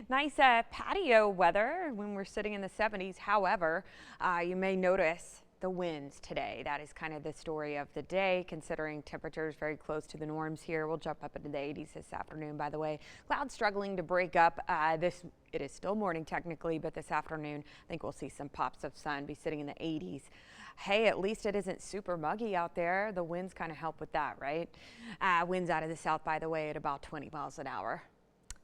Nice patio weather when we're sitting in the 70s. However, you may notice the winds today. That is kind of the story of the day, considering temperatures very close to the norms here. We'll jump up into the 80s this afternoon, by the way. Clouds struggling to break up. It is still morning technically, but this afternoon I think we'll see some pops of sun, be sitting in the 80s. Hey, at least it isn't super muggy out there. The winds kind of help with that, right? Winds out of the south, by the way, at about 20 miles an hour.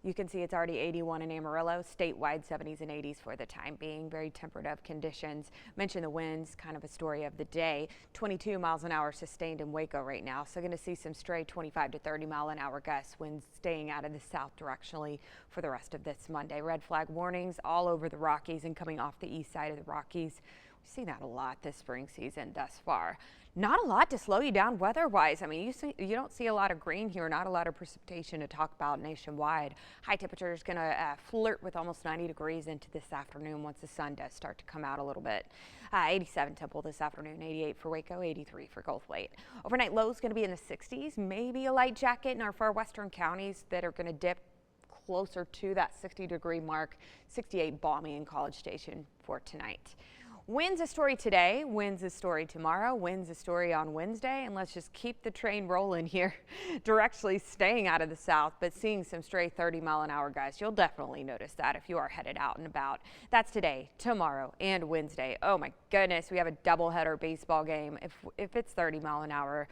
You can see it's already 81 in Amarillo, statewide 70s and 80s for the time being. Very temperate of conditions. Mentioned the winds, kind of a story of the day. 22 miles an hour sustained in Waco right now. So going to see some stray 25 to 30 mile an hour gusts. Winds staying out of the south directionally for the rest of this Monday. Red flag warnings all over the Rockies and coming off the east side of the Rockies. We've seen that a lot this spring season thus far. Not a lot to slow you down weather-wise. I mean, you don't see a lot of green here, not a lot of precipitation to talk about nationwide. High temperature is going to flirt with almost 90 degrees into this afternoon once the sun does start to come out a little bit. 87 Temple this afternoon, 88 for Waco, 83 for Goldthwaite. Overnight low is going to be in the 60s, maybe a light jacket in our far western counties that are going to dip closer to that 60-degree mark. 68 balmy in College Station for tonight. Winds a story today, winds a story tomorrow, winds a story on Wednesday, and let's just keep the train rolling here. Directionally staying out of the south, but seeing some stray 30-mile-an-hour gusts. You'll definitely notice that if you are headed out and about. That's today, tomorrow, and Wednesday. Oh my goodness, we have a doubleheader baseball game. If it's 30-mile-an-hour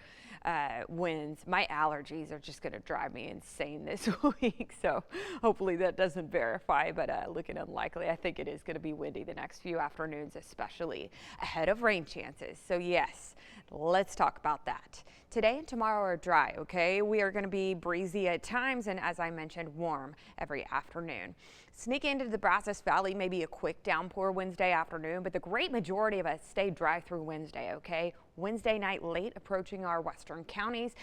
winds, my allergies are just going to drive me insane this week. So hopefully that doesn't verify, but looking unlikely. I think it is going to be windy the next few afternoons, especially ahead of rain chances. So yes, let's talk about that. Today and tomorrow are dry, okay? We are going to be breezy at times and, as I mentioned, warm every afternoon. Sneak into the Brazos Valley, maybe a quick downpour Wednesday afternoon, but the great majority of us stay dry through Wednesday, okay? Wednesday night late approaching our western counties.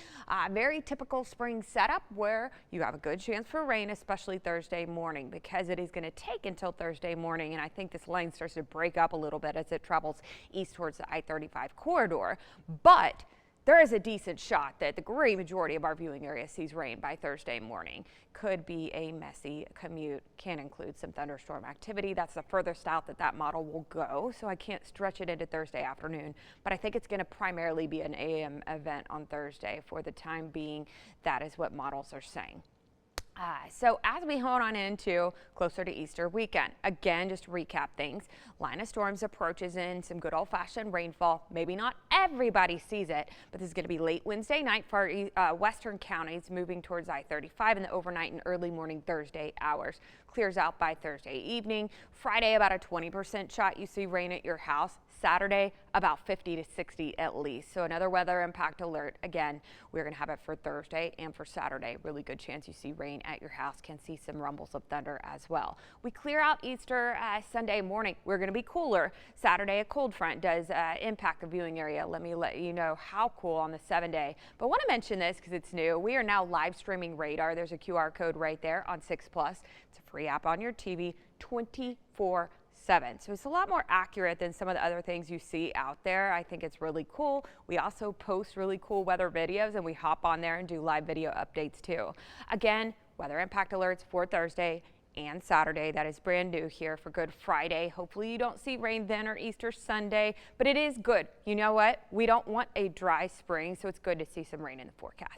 Very typical spring setup where you have a good chance for rain, especially Thursday morning, because it is going to take until Thursday morning. And I think this line starts to break up a little bit as it travels east towards the I-35 corridor. But there is a decent shot that the great majority of our viewing area sees rain by Thursday morning. Could be a messy commute, can include some thunderstorm activity. That's the furthest out that model will go, so I can't stretch it into Thursday afternoon. But I think it's going to primarily be an AM event on Thursday for the time being. That is what models are saying. So as we hold on into closer to Easter weekend, again, just to recap things, line of storms approaches in, some good old-fashioned rainfall. Maybe not everybody sees it, but this is going to be late Wednesday night for our western counties, moving towards I-35 in the overnight and early morning Thursday hours. Clears out by Thursday evening. Friday, about a 20% shot you see rain at your house. Saturday, about 50 to 60 at least. So another weather impact alert. Again, we're going to have it for Thursday and for Saturday. Really good chance you see rain at your house. Can see some rumbles of thunder as well. We clear out Easter Sunday morning. We're going to be cooler. Saturday, a cold front does impact the viewing area. Let me let you know how cool on the 7-day. But I want to mention this because it's new. We are now live streaming radar. There's a QR code right there on 6 Plus. It's a free app on your TV 24/7. So it's a lot more accurate than some of the other things you see out there. I think it's really cool. We also post really cool weather videos and we hop on there and do live video updates too. Again, weather impact alerts for Thursday and Saturday. That is brand new here for Good Friday. Hopefully you don't see rain then or Easter Sunday, but it is good. You know what? We don't want a dry spring, so it's good to see some rain in the forecast.